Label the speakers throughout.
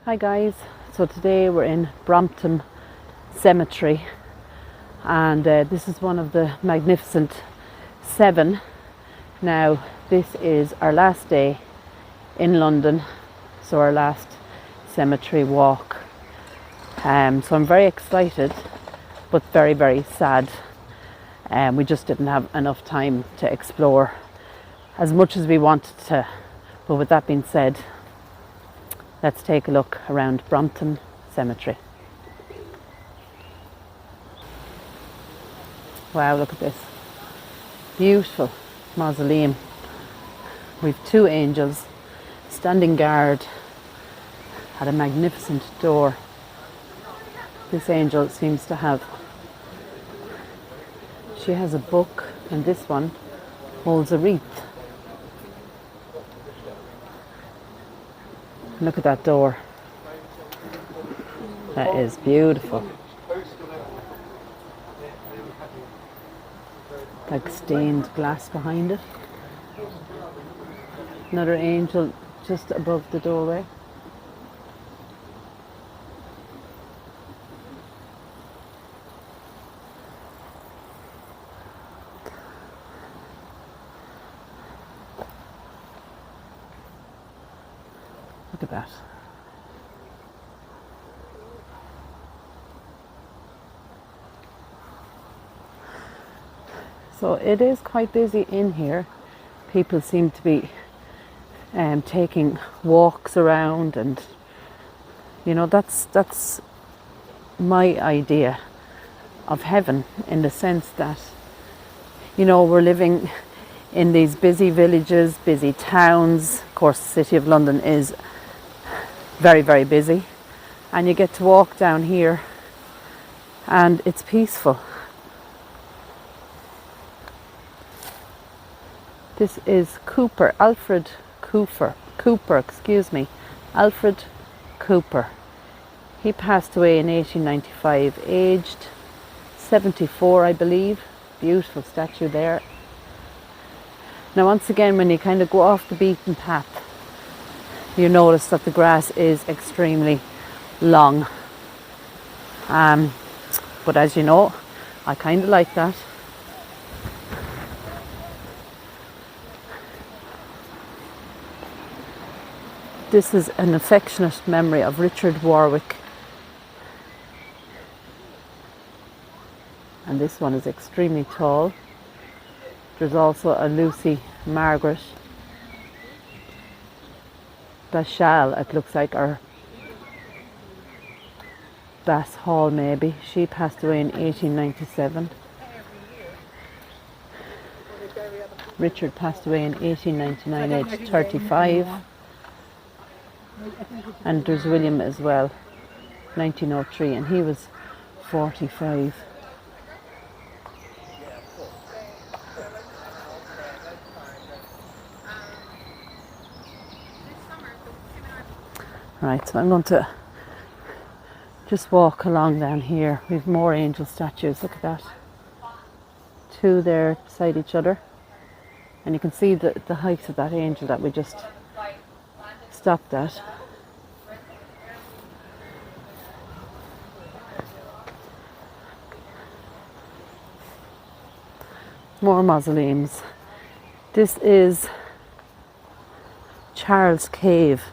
Speaker 1: Hi guys, so today we're in Brompton Cemetery and this is one of the magnificent 7. Now this is our last day in London, so our last cemetery walk. So I'm very excited but very, very sad. We just didn't have enough time to explore as much as we wanted to. But with that being said, let's take a look around Brompton Cemetery. Wow, look at this. Beautiful mausoleum. We've 2 angels standing guard at a magnificent door. This angel seems to have, she has a book, and this one holds a wreath. Look at that door. That is beautiful. Like stained glass behind it. Another angel just above the doorway. Look at that. So it is quite busy in here. People seem to be taking walks around, and you know, that's my idea of heaven, in the sense that, you know, we're living in these busy villages, busy towns. Of course, the City of London is very, very busy, and you get to walk down here and it's peaceful. This is Alfred Cooper, Alfred Cooper. He passed away in 1895, aged 74, I believe. Beautiful statue there. Now once again, when you kind of go off the beaten path, you notice that the grass is extremely long. But as you know, I kind of like that. This is an affectionate memory of Richard Warwick. And this one is extremely tall. There's also a Lucy Margaret Bashal, it looks like, or Bass Hall maybe. She passed away in 1897. Richard passed away in 1899, aged 35. And there's William as well, 1903, and he was 45. Right, so I'm going to just walk along down here. We've more angel statues, look at that. 2 there beside each other. And you can see the height of that angel that we just stopped at. More mausoleums. This is Charles Cave.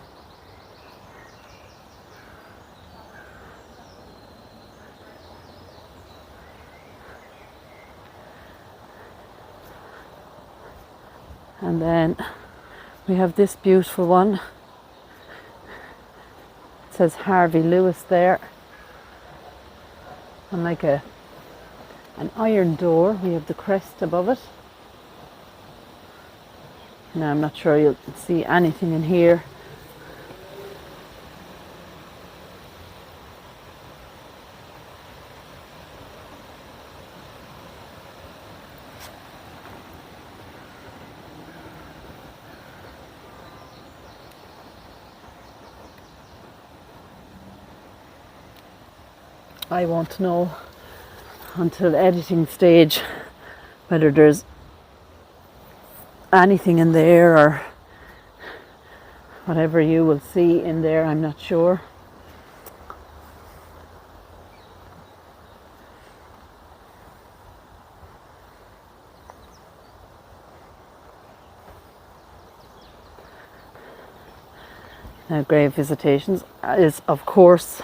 Speaker 1: And then we have this beautiful one. It says Harvey Lewis there. And like an iron door, we have the crest above it. Now I'm not sure you'll see anything in here. I won't know until editing stage whether there's anything in there or whatever you will see in there, I'm not sure. Grave Visitations is of course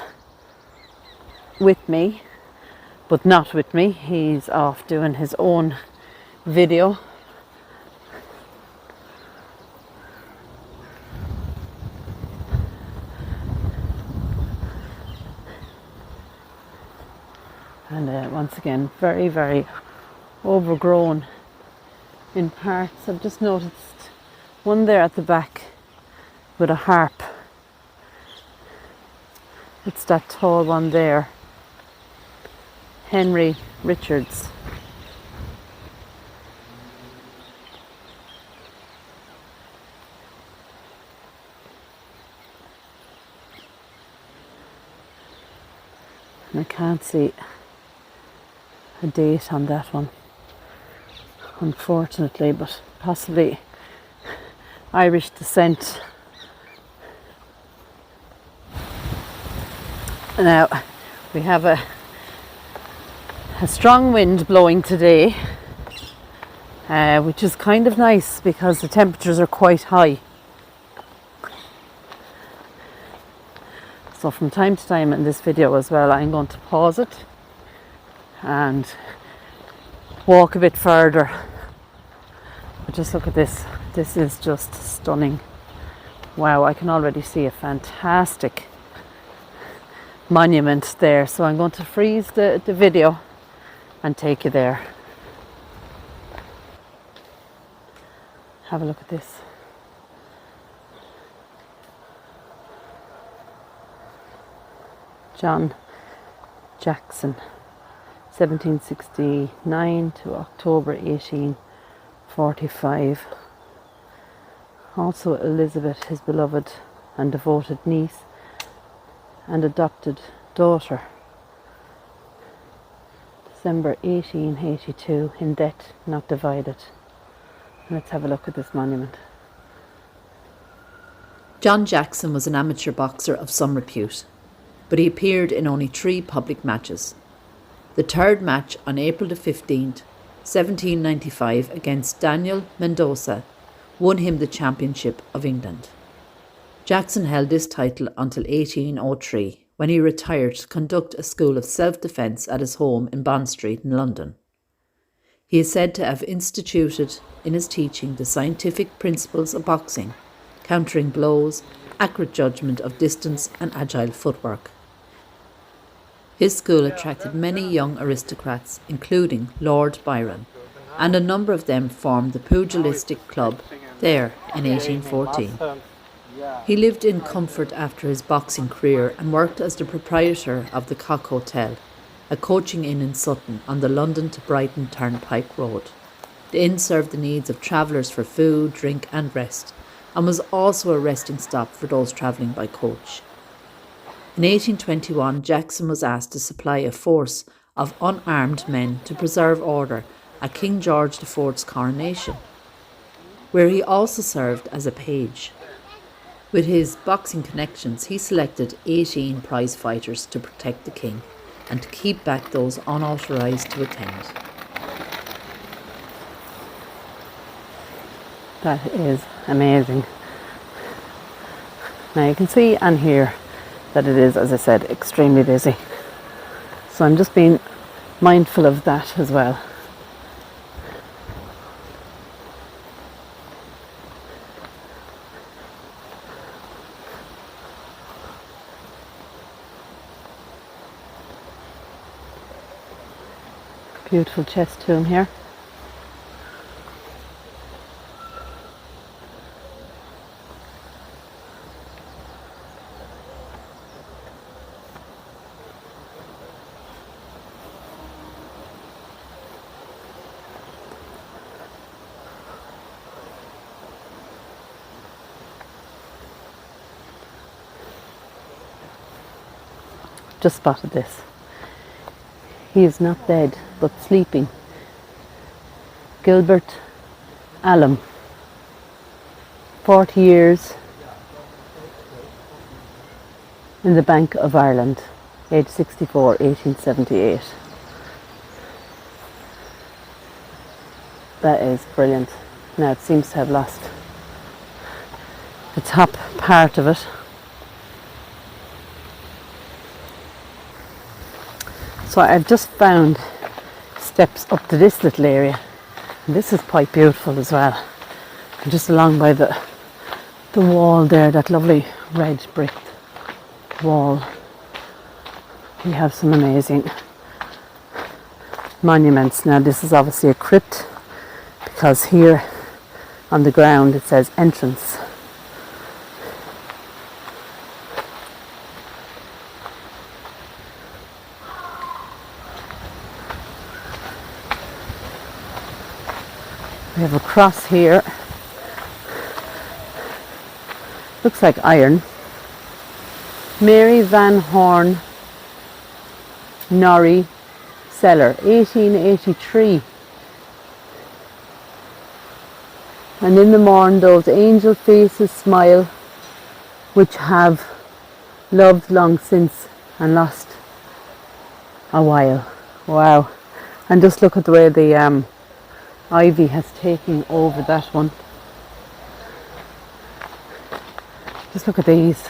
Speaker 1: with me, but not with me. He's off doing his own video. And once again, very, very overgrown in parts. I've just noticed one there at the back with a harp. It's that tall one there. Henry Richards. And I can't see a date on that one, unfortunately, but possibly Irish descent. Now we have a strong wind blowing today, which is kind of nice because the temperatures are quite high. So from time to time in this video as well, I'm going to pause it and walk a bit further. But just look at this. This is just stunning. Wow, I can already see a fantastic monument there. So I'm going to freeze the video and take you there. Have a look at this. John Jackson, 1769 to October 1845. Also Elizabeth, his beloved and devoted niece and adopted daughter. December 1882, in debt not divided. Let's have a look at this monument.
Speaker 2: John Jackson was an amateur boxer of some repute, but he appeared in only 3 public matches. The third match on April the 15th, 1795 against Daniel Mendoza won him the Championship of England. Jackson held this title until 1803, when he retired to conduct a school of self-defence at his home in Bond Street in London. He is said to have instituted in his teaching the scientific principles of boxing, countering blows, accurate judgment of distance and agile footwork. His school attracted many young aristocrats, including Lord Byron, and a number of them formed the pugilistic club there in 1814. He lived in comfort after his boxing career and worked as the proprietor of the Cock Hotel, a coaching inn in Sutton on the London to Brighton Turnpike Road. The inn served the needs of travellers for food, drink and rest, and was also a resting stop for those travelling by coach. In 1821, Jackson was asked to supply a force of unarmed men to preserve order at King George IV's coronation, where he also served as a page. With his boxing connections, he selected 18 prize fighters to protect the king and to keep back those unauthorised to attend.
Speaker 1: That is amazing. Now you can see and hear that it is, as I said, extremely busy. So I'm just being mindful of that as well. Beautiful chest tomb here. Just spotted this. He is not dead, but sleeping. Gilbert Allen, 40 years in the Bank of Ireland, age 64, 1878. That is brilliant. Now it seems to have lost the top part of it, So I've just found steps up to this little area. And this is quite beautiful as well. And just along by the wall there, that lovely red brick wall, we have some amazing monuments. Now this is obviously a crypt, because here on the ground it says entrance. We have a cross here. Looks like iron. Mary Van Horn Norrie Cellar, 1883. And in the morn those angel faces smile, which have loved long since and lost a while. Wow. And just look at the way the ivy has taken over that one. Just look at these.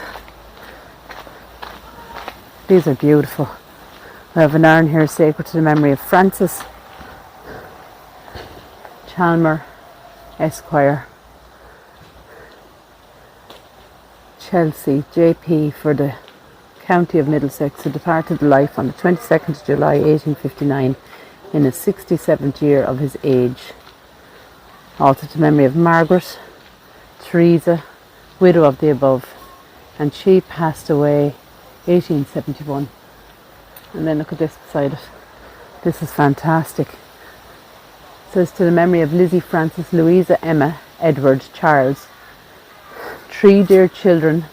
Speaker 1: These are beautiful. We have an urn here sacred to the memory of Francis Chalmer, Esquire, Chelsea, JP, for the County of Middlesex, who departed life on the 22nd of July 1859 in his 67th year of his age. Also to memory of Margaret, Teresa, widow of the above, and she passed away 1871. And then look at this beside it. This is fantastic. It says to the memory of Lizzie, Frances, Louisa, Emma, Edward, Charles, 3 dear children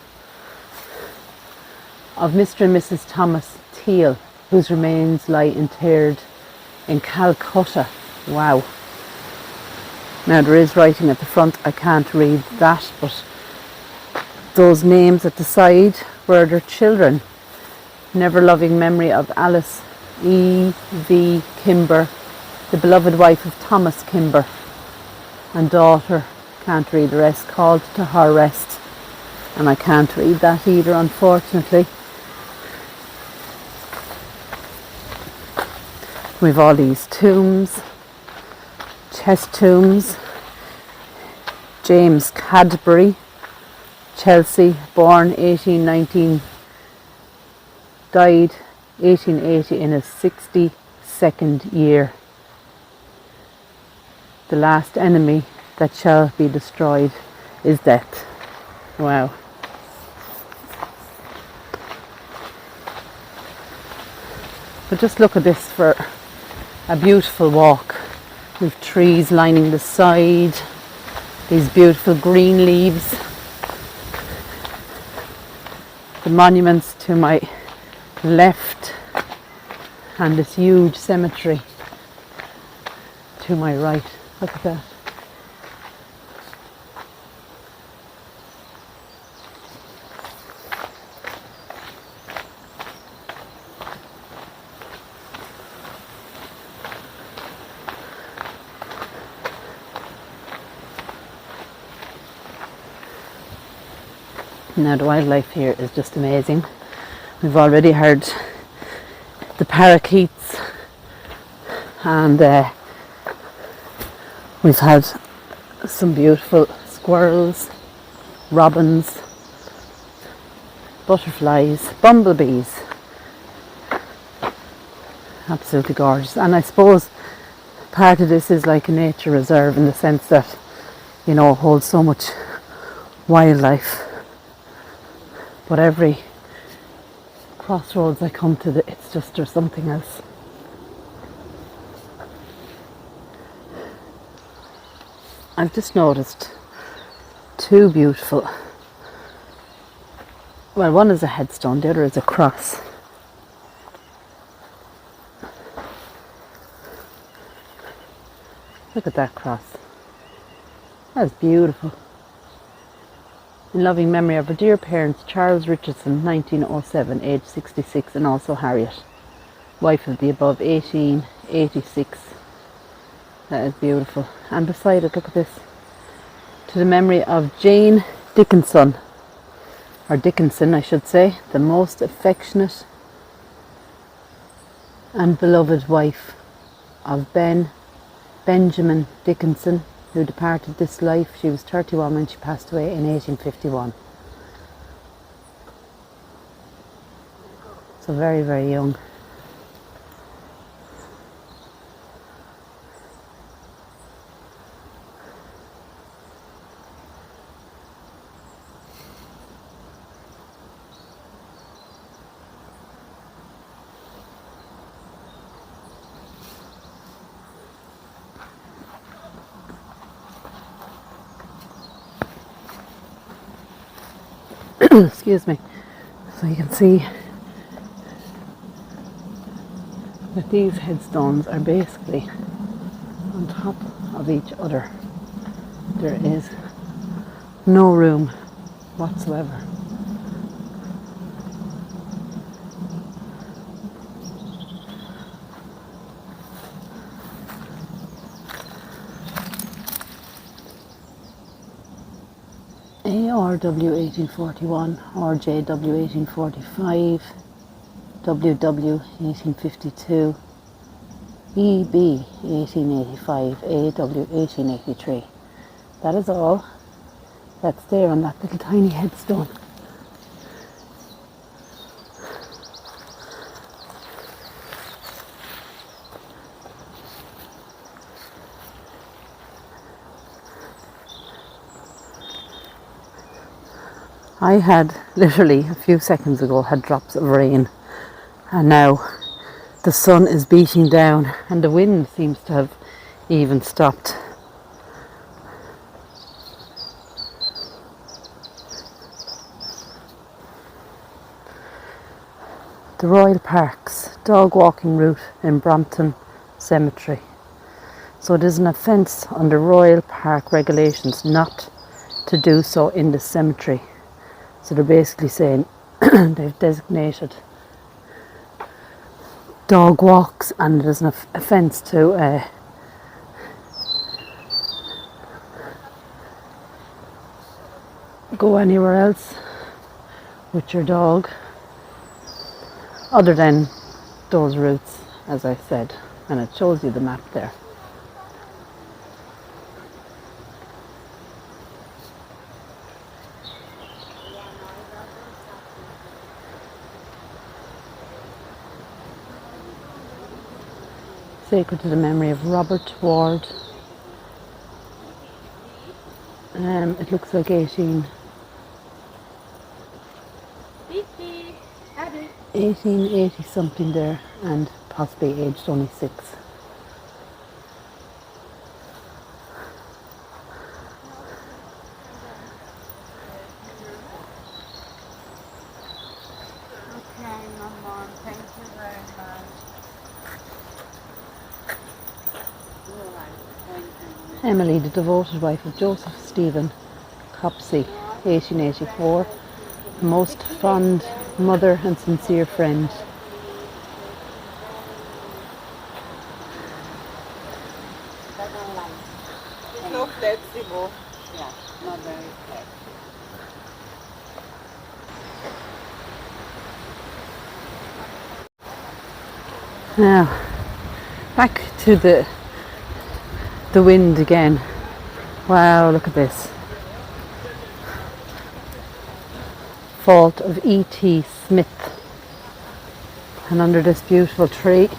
Speaker 1: of Mr. and Mrs. Thomas Teal, whose remains lie interred in Calcutta. Wow. Now there is writing at the front, I can't read that, but those names at the side were their children. Never loving memory of Alice E. V. Kimber, the beloved wife of Thomas Kimber, and daughter, can't read the rest, called to her rest. And I can't read that either, unfortunately. We've all these tombs, chest tombs. James Cadbury, Chelsea, born 1819, died 1880 in his 62nd year. The last enemy that shall be destroyed is death. Wow. But just look at this for a beautiful walk. With trees lining the side, these beautiful green leaves. The monuments to my left, and this huge cemetery to my right. Look at that. Now the wildlife here is just amazing. We've already heard the parakeets, and we've had some beautiful squirrels, robins, butterflies, bumblebees. Absolutely gorgeous. And I suppose part of this is like a nature reserve, in the sense that, you know, it holds so much wildlife. But every crossroads I come to, it's just, there's something else. I've just noticed 2 beautiful, well, one is a headstone, the other is a cross. Look at that cross. That's beautiful. In loving memory of her dear parents, Charles Richardson, 1907, aged 66, and also Harriet, wife of the above, 1886. That is beautiful. And beside it, look at this. To the memory of Jane Dickinson, or Dickinson I should say, the most affectionate and beloved wife of Benjamin Dickinson, who departed this life. She was 31 when she passed away in 1851. So very, very young. Excuse me. So you can see that these headstones are basically on top of each other. There is no room whatsoever. ARW 1841, RJW 1845, WW 1852, EB 1885, AW 1883. That is all that's there on that little tiny headstone. I had literally a few seconds ago had drops of rain, and now the sun is beating down and the wind seems to have even stopped. The Royal Park's dog walking route in Brompton Cemetery. So it is an offence under Royal Park regulations not to do so in the cemetery. So they're basically saying they've designated dog walks, and there's an offence to go anywhere else with your dog other than those routes, as I said, and it shows you the map there. Sacred to the memory of Robert Ward. It looks like 1880 something there, and possibly aged only 6.
Speaker 3: Okay, Mama, thank you very much.
Speaker 1: Emily, the devoted wife of Joseph Stephen Copsey, 1884, a most fond mother and sincere friend.
Speaker 3: So flexible. Yeah, not very flexible.
Speaker 1: Now, back to the wind again. Wow, look at this. Fault of E.T. Smith. And under this beautiful tree,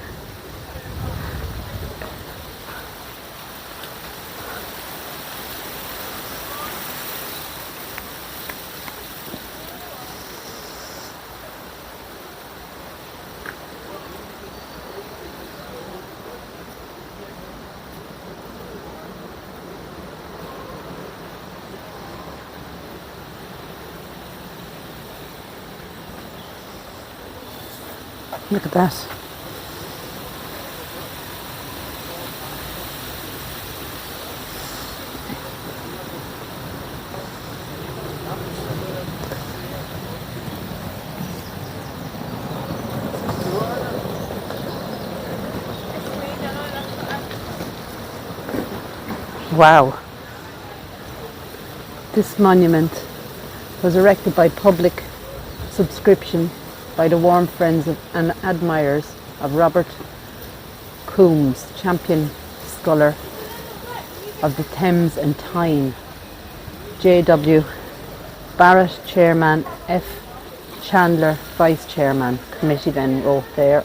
Speaker 1: look at that. Wow. This monument was erected by public subscription by the warm friends and admirers of Robert Coombs, champion sculler of the Thames and Tyne. J.W. Barrett, chairman. F. Chandler, vice chairman. Committee then wrote there.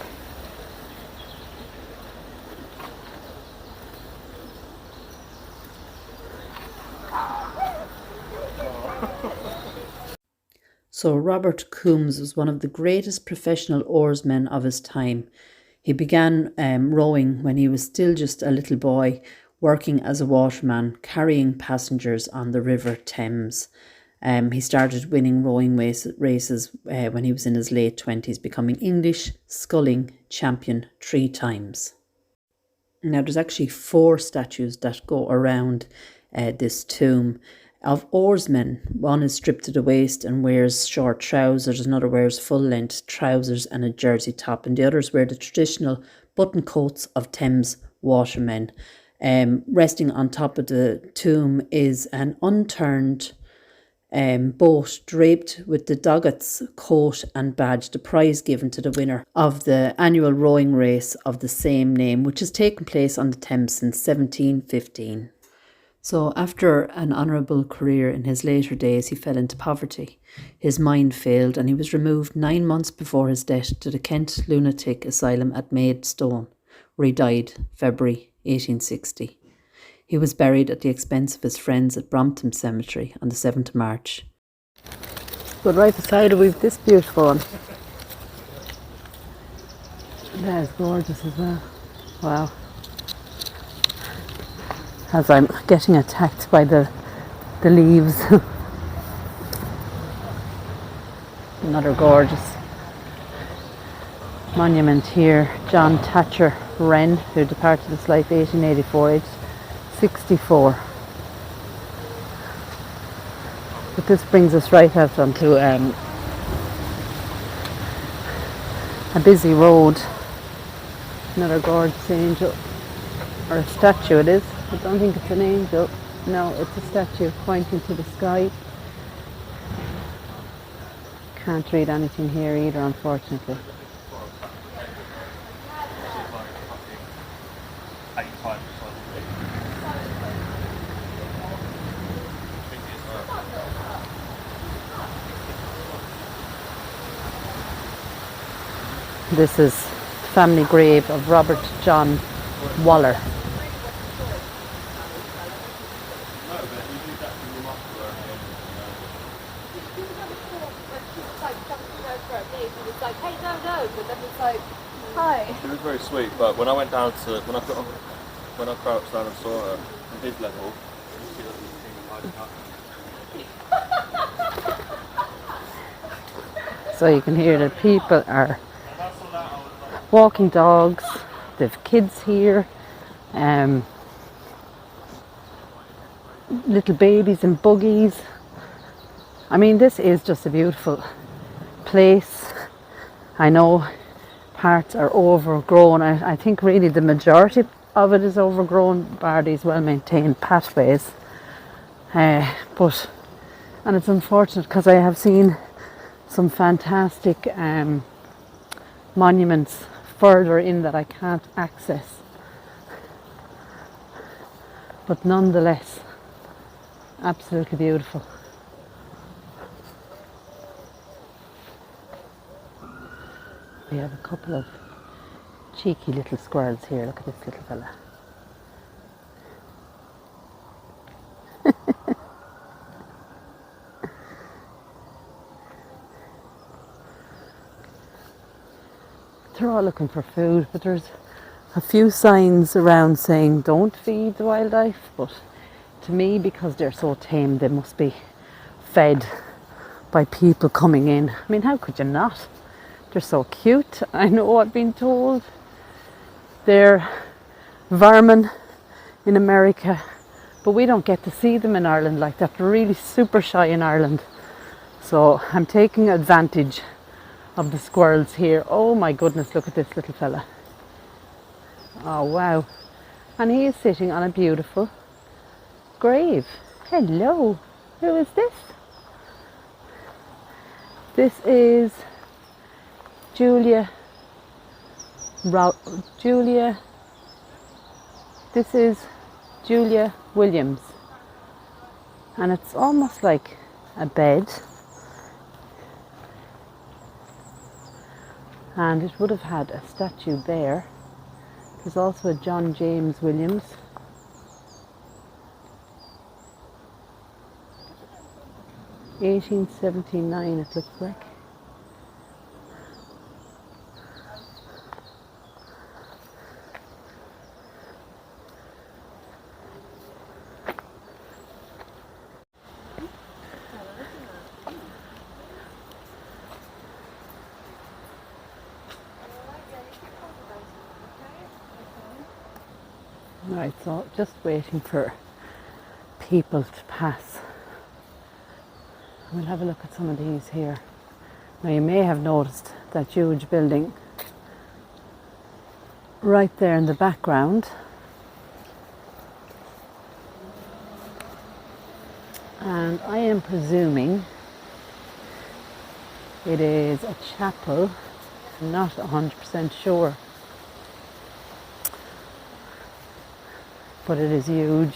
Speaker 2: So Robert Coombs was one of the greatest professional oarsmen of his time. He began rowing when he was still just a little boy, working as a waterman, carrying passengers on the River Thames. He started winning rowing races when he was in his late 20s, becoming English sculling champion 3 times. Now there's actually 4 statues that go around this tomb. Of oarsmen, one is stripped to the waist and wears short trousers, another wears full-length trousers and a jersey top, and the others wear the traditional button coats of Thames watermen. Resting on top of the tomb is an unturned boat draped with the Doggett's coat and badge, the prize given to the winner of the annual rowing race of the same name, which has taken place on the Thames since 1715. So after an honourable career in his later days, he fell into poverty. His mind failed and he was removed 9 months before his death to the Kent Lunatic Asylum at Maidstone, where he died February 1860. He was buried at the expense of his friends at Brompton Cemetery on the 7th of March.
Speaker 1: But right beside it we've this beautiful one. That is gorgeous as well. Wow. As I'm getting attacked by the leaves. Another gorgeous monument here. John Thatcher Wren, who departed this life 1884, aged 64. But this brings us right out onto a busy road. Another gorgeous angel, or a statue it is. I don't think it's an angel. No, it's a statue pointing to the sky. Can't read anything here either, unfortunately. This is the family grave of Robert John Waller.
Speaker 4: She was very sweet, but when I went down to when I crouched down and saw her from his level,
Speaker 1: so you can hear that people are walking dogs. They've kids here, little babies in buggies. I mean, this is just a beautiful place. I know parts are overgrown. I think really the majority of it is overgrown, bar these well-maintained pathways. And it's unfortunate because I have seen some fantastic monuments further in that I can't access. But nonetheless, absolutely beautiful. We have a couple of cheeky little squirrels here. Look at this little fella. They're all looking for food, but there's a few signs around saying don't feed the wildlife, but to me, because they're so tame, they must be fed by people coming in. I mean, how could you not? They're so cute. I know, I've been told they're vermin in America, but we don't get to see them in Ireland like that. They're really super shy in Ireland. So I'm taking advantage of the squirrels here. Oh my goodness, look at this little fella. Oh wow. And he is sitting on a beautiful grave. Hello. Who is this? This is Julia Julia. This is Julia Williams, and it's almost like a bed, and it would have had a statue there. There's also a John James Williams. (1879) it looks like. Right, so just waiting for people to pass. We'll have a look at some of these here. Now you may have noticed that huge building right there in the background. And I am presuming it is a chapel. I'm not 100% sure. But it is huge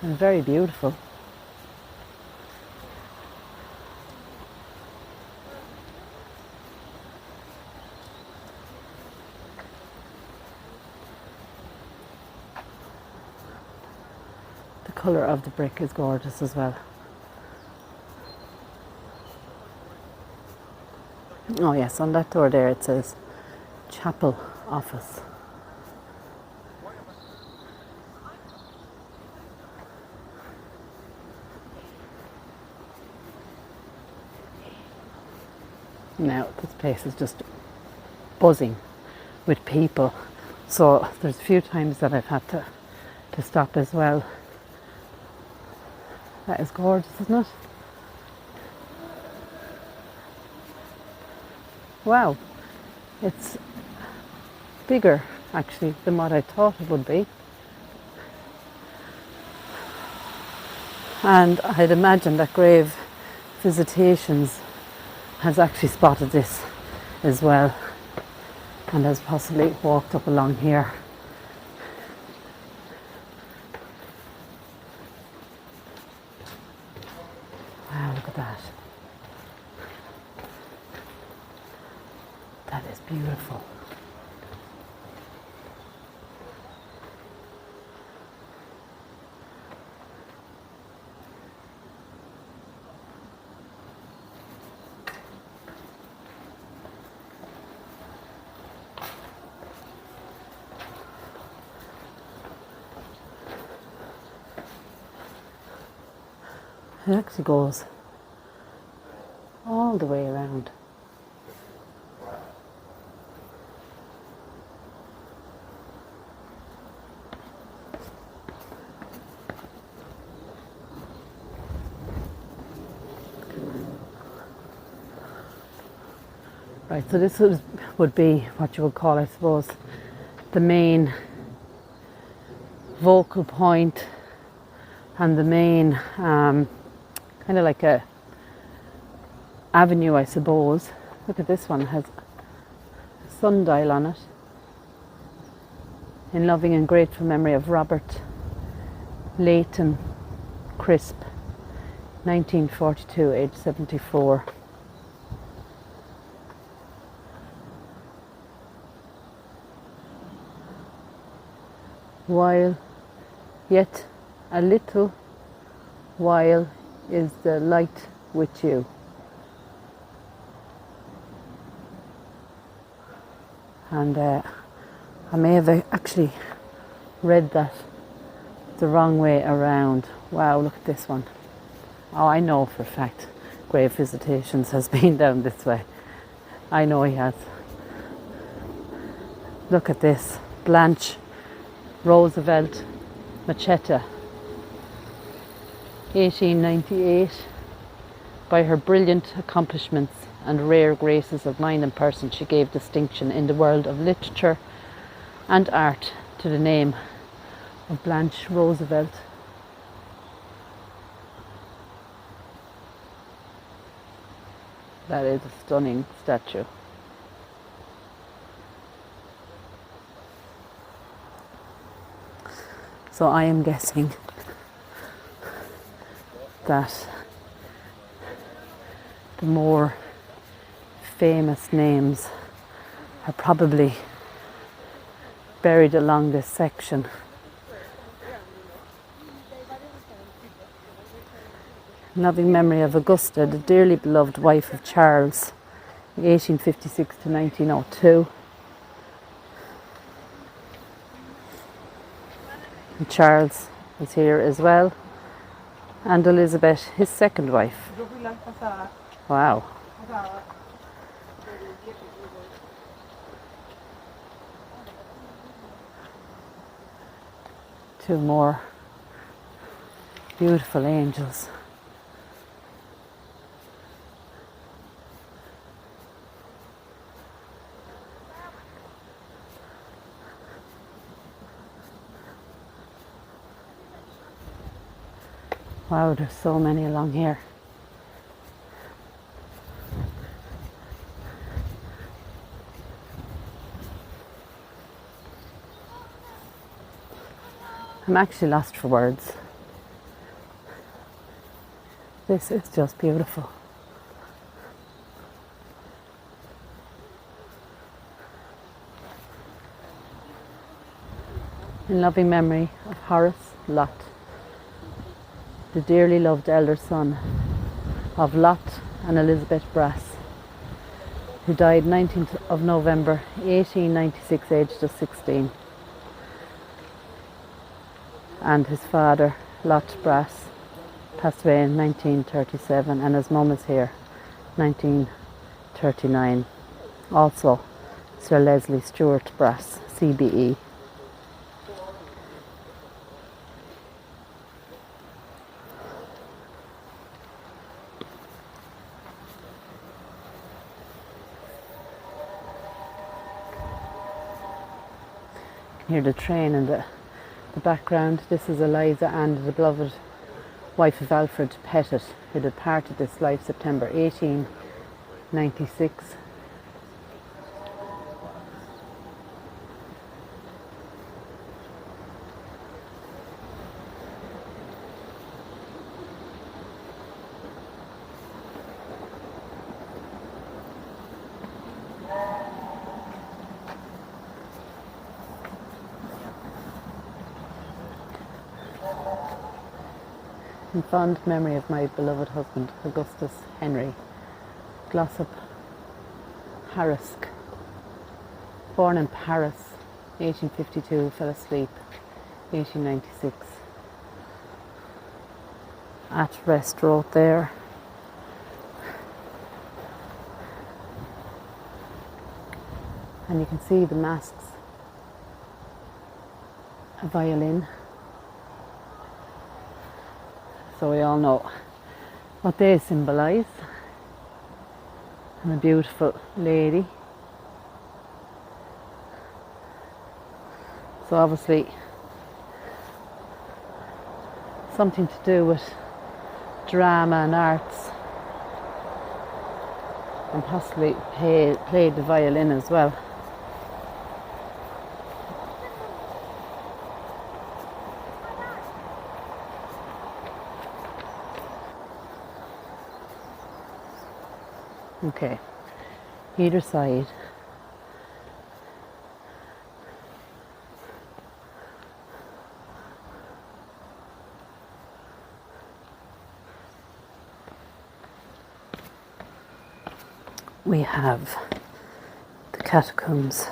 Speaker 1: and very beautiful. The colour of the brick is gorgeous as well. Oh yes, on that door there it says Chapel Office. Now this place is just buzzing with people, so there's a few times that I've had to stop as well. That is gorgeous, isn't it? Wow, it's bigger actually than what I thought it would be. And I'd imagine that Grave Visitations has actually spotted this as well and has possibly walked up along here. Wow, look at that. That is beautiful. It actually goes all the way around. Right, so this would be what you would call, I suppose, the main vocal point and the main kind of like a avenue, I suppose. Look at this one, it has a sundial on it. In loving and grateful memory of Robert Leighton Crisp, 1942, age 74. While yet a little while is the light with you. And I may have actually read that the wrong way around. Wow, look at this one. Oh, I know for a fact Grave Visitations has been down this way. I know he has. Look at this. Blanche Roosevelt Macheta, 1898. By her brilliant accomplishments and rare graces of mind and person, she gave distinction in the world of literature and art to the name of Blanche Roosevelt. That is a stunning statue. So I am guessing that the more famous names are probably buried along this section. In loving memory of Augusta, the dearly beloved wife of Charles, 1856 to 1902. And Charles is here as well, and Elizabeth, his second wife. Wow. Two more beautiful angels. Wow, there's so many along here. I'm actually lost for words. This is just beautiful. In loving memory of Horace Lot, the dearly loved elder son of Lot and Elizabeth Brass, who died 19th of November 1896, aged just 16. And his father, Lot Brass, passed away in 1937, and his mum is here, 1939. Also, Sir Leslie Stewart Brass, CBE. Hear the train in the background. This is Eliza and the beloved wife of Alfred Pettit, who departed this life September 1896. In fond memory of my beloved husband, Augustus Henry Glossop Harrisk, born in Paris, 1852, fell asleep, 1896. At rest wrote there. And you can see the masks, a violin. So we all know what they symbolise. And a beautiful lady. So obviously something to do with drama and arts, and possibly played the violin as well. Okay, either side. We have the catacombs.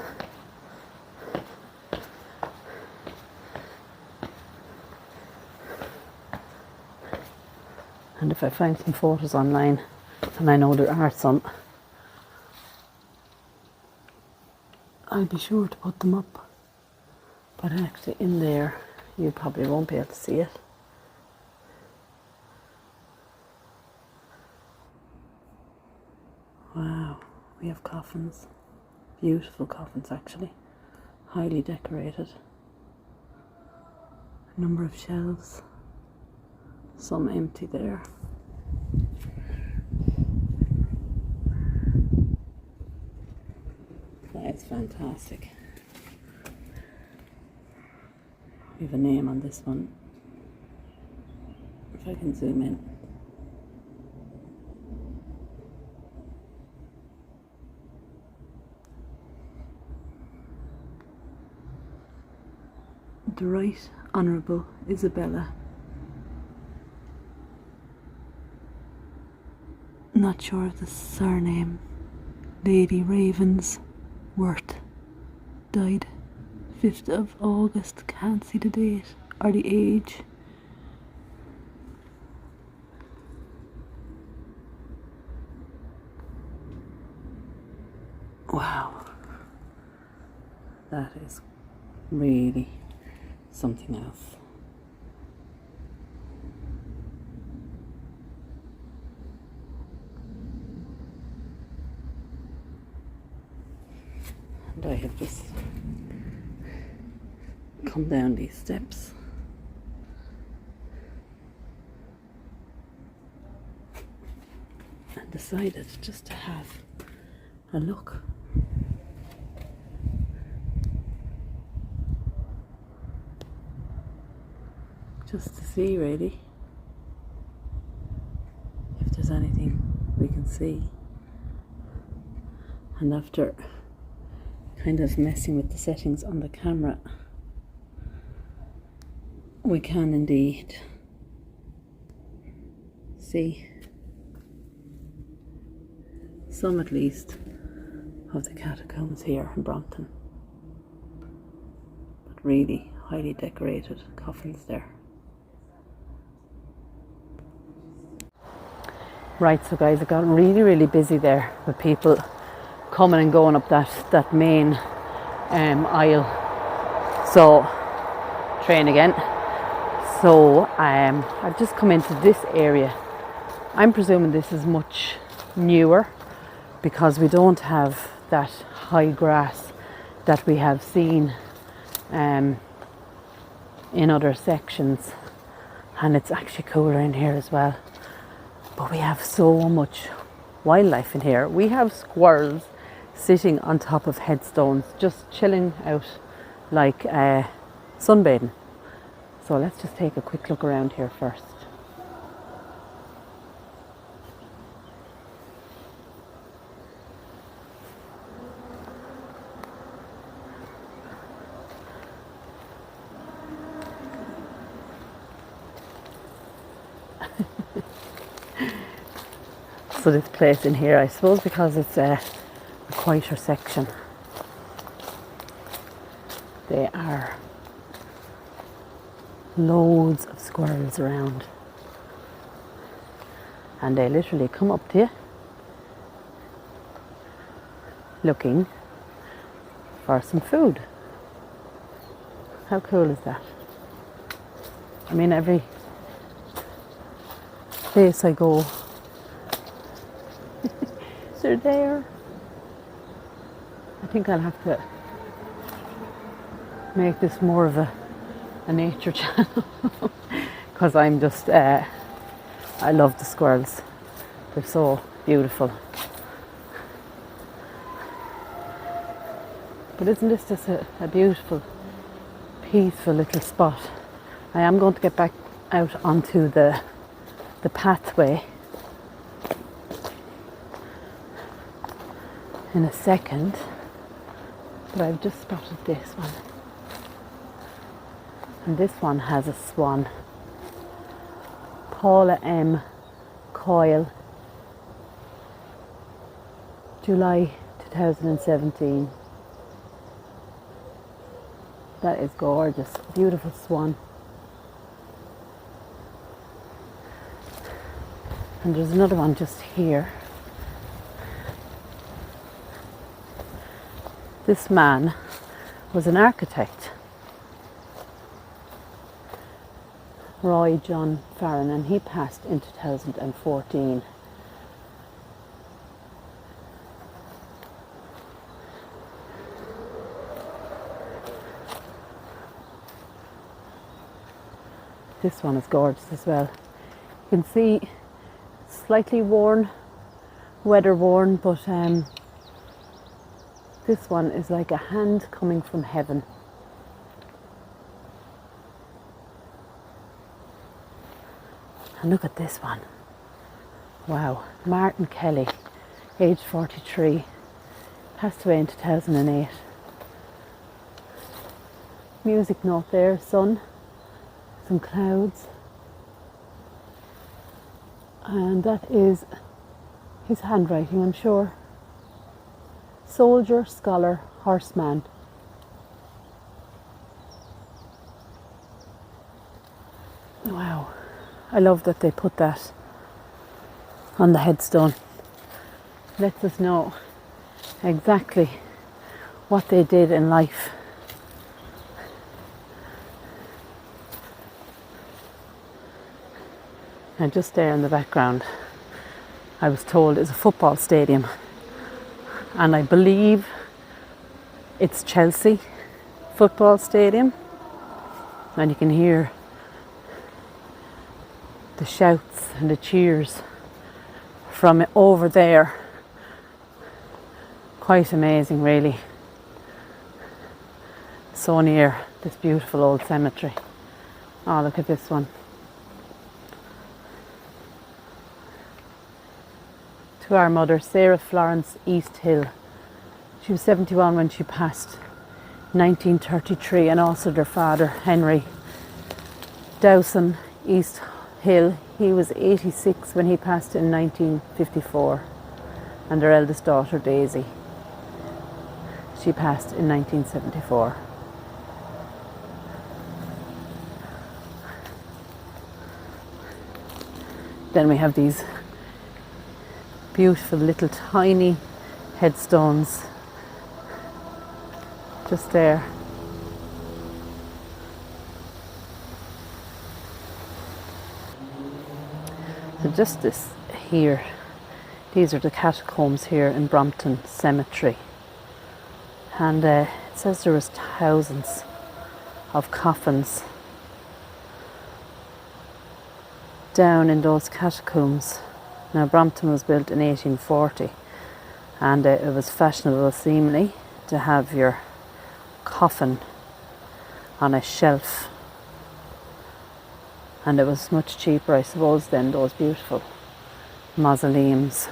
Speaker 1: And if I find some photos online, and I know there are some, I'll be sure to put them up. But actually in there, you probably won't be able to see it. Wow, we have coffins. Beautiful coffins actually. Highly decorated. A number of shelves. Some empty there. That is fantastic. We have a name on this one. If I can zoom in. The Right Honourable Isabella. Not sure of the surname. Lady Ravensworth. Died 5th of August. Can't see the date or the age. Wow. That is really something else. And I have just come down these steps. And decided just to have a look. Just to see really if there's anything we can see. And after kind of messing with the settings on the camera, we can indeed see some, at least, of the catacombs here in Brompton. But really highly decorated coffins there. Right, so guys, it got really busy there with people coming and going up that main aisle. So, train again. So, I've just come into this area. I'm presuming this is much newer because we don't have that high grass that we have seen in other sections. And it's actually cooler in here as well. But we have so much wildlife in here. We have squirrels sitting on top of headstones, just chilling out like sunbathing. So let's just take a quick look around here first. So this place in here, I suppose because it's a quieter section, there are loads of squirrels around, and they literally come up to you looking for some food. How cool is that? I mean, every place I go, they're there. I think I'll have to make this more of a nature channel because I'm just I love the squirrels. They're so beautiful. But isn't this just a beautiful, peaceful little spot? I am going to get back out onto the pathway in a second, but I've just spotted this one, and this one has a swan. Paula M. Coyle, July 2017. That is gorgeous, beautiful swan. And there's another one just here. This man was an architect, Roy John Farron, and he passed in 2014. This one is gorgeous as well. You can see slightly worn, weather worn, but this one is like a hand coming from heaven. And look at this one. Wow, Martin Kelly, age 43, passed away in 2008. Music note there, sun, some clouds. And that is his handwriting, I'm sure. Soldier, scholar, horseman. Wow, I love that they put that on the headstone. Lets us know exactly what they did in life. And just there in the background, I was told, is a football stadium. And I believe it's Chelsea football stadium. And you can hear the shouts and the cheers from over there. Quite amazing, really. So near this beautiful old cemetery. Oh, look at this one. To our mother, Sarah Florence East Hill. She was 71 when she passed, 1933, and also their father, Henry Dowson East Hill. He was 86 when he passed in 1954, and their eldest daughter, Daisy. She passed in 1974. Then we have these beautiful little tiny headstones just there. So just this here, these are the catacombs here in Brompton Cemetery. And it says there was thousands of coffins down in those catacombs. Now Brompton was built in 1840, and it was fashionable seemingly to have your coffin on a shelf, and it was much cheaper, I suppose, than those beautiful mausoleums.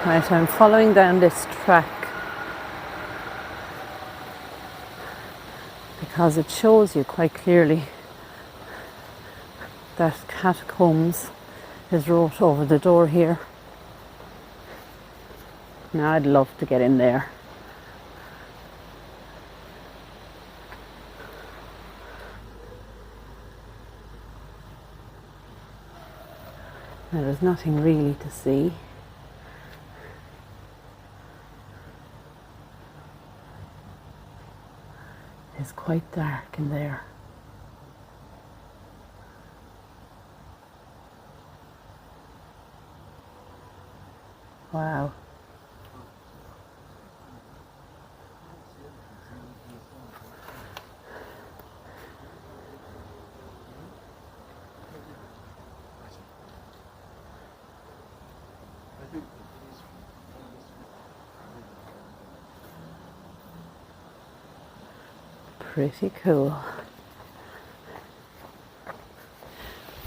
Speaker 1: Right, I'm following down this track because it shows you quite clearly that catacombs is wrote over the door here. Now I'd love to get in there. Now there's nothing really to see. It's quite dark in there. Wow. Pretty cool.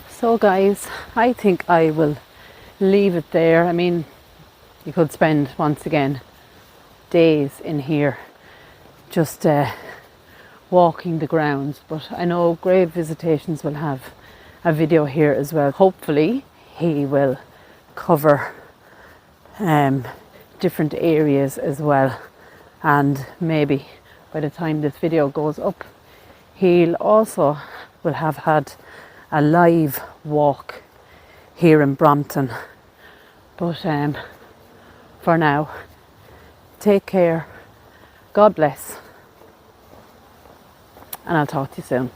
Speaker 1: So guys, I think I will leave it there. I mean, you could spend, once again, days in here just walking the grounds, but I know Grave Visitations will have a video here as well. Hopefully he will cover different areas as well, and maybe by the time this video goes up, he'll also will have had a live walk here in Brompton. But for now, take care, God bless, and I'll talk to you soon.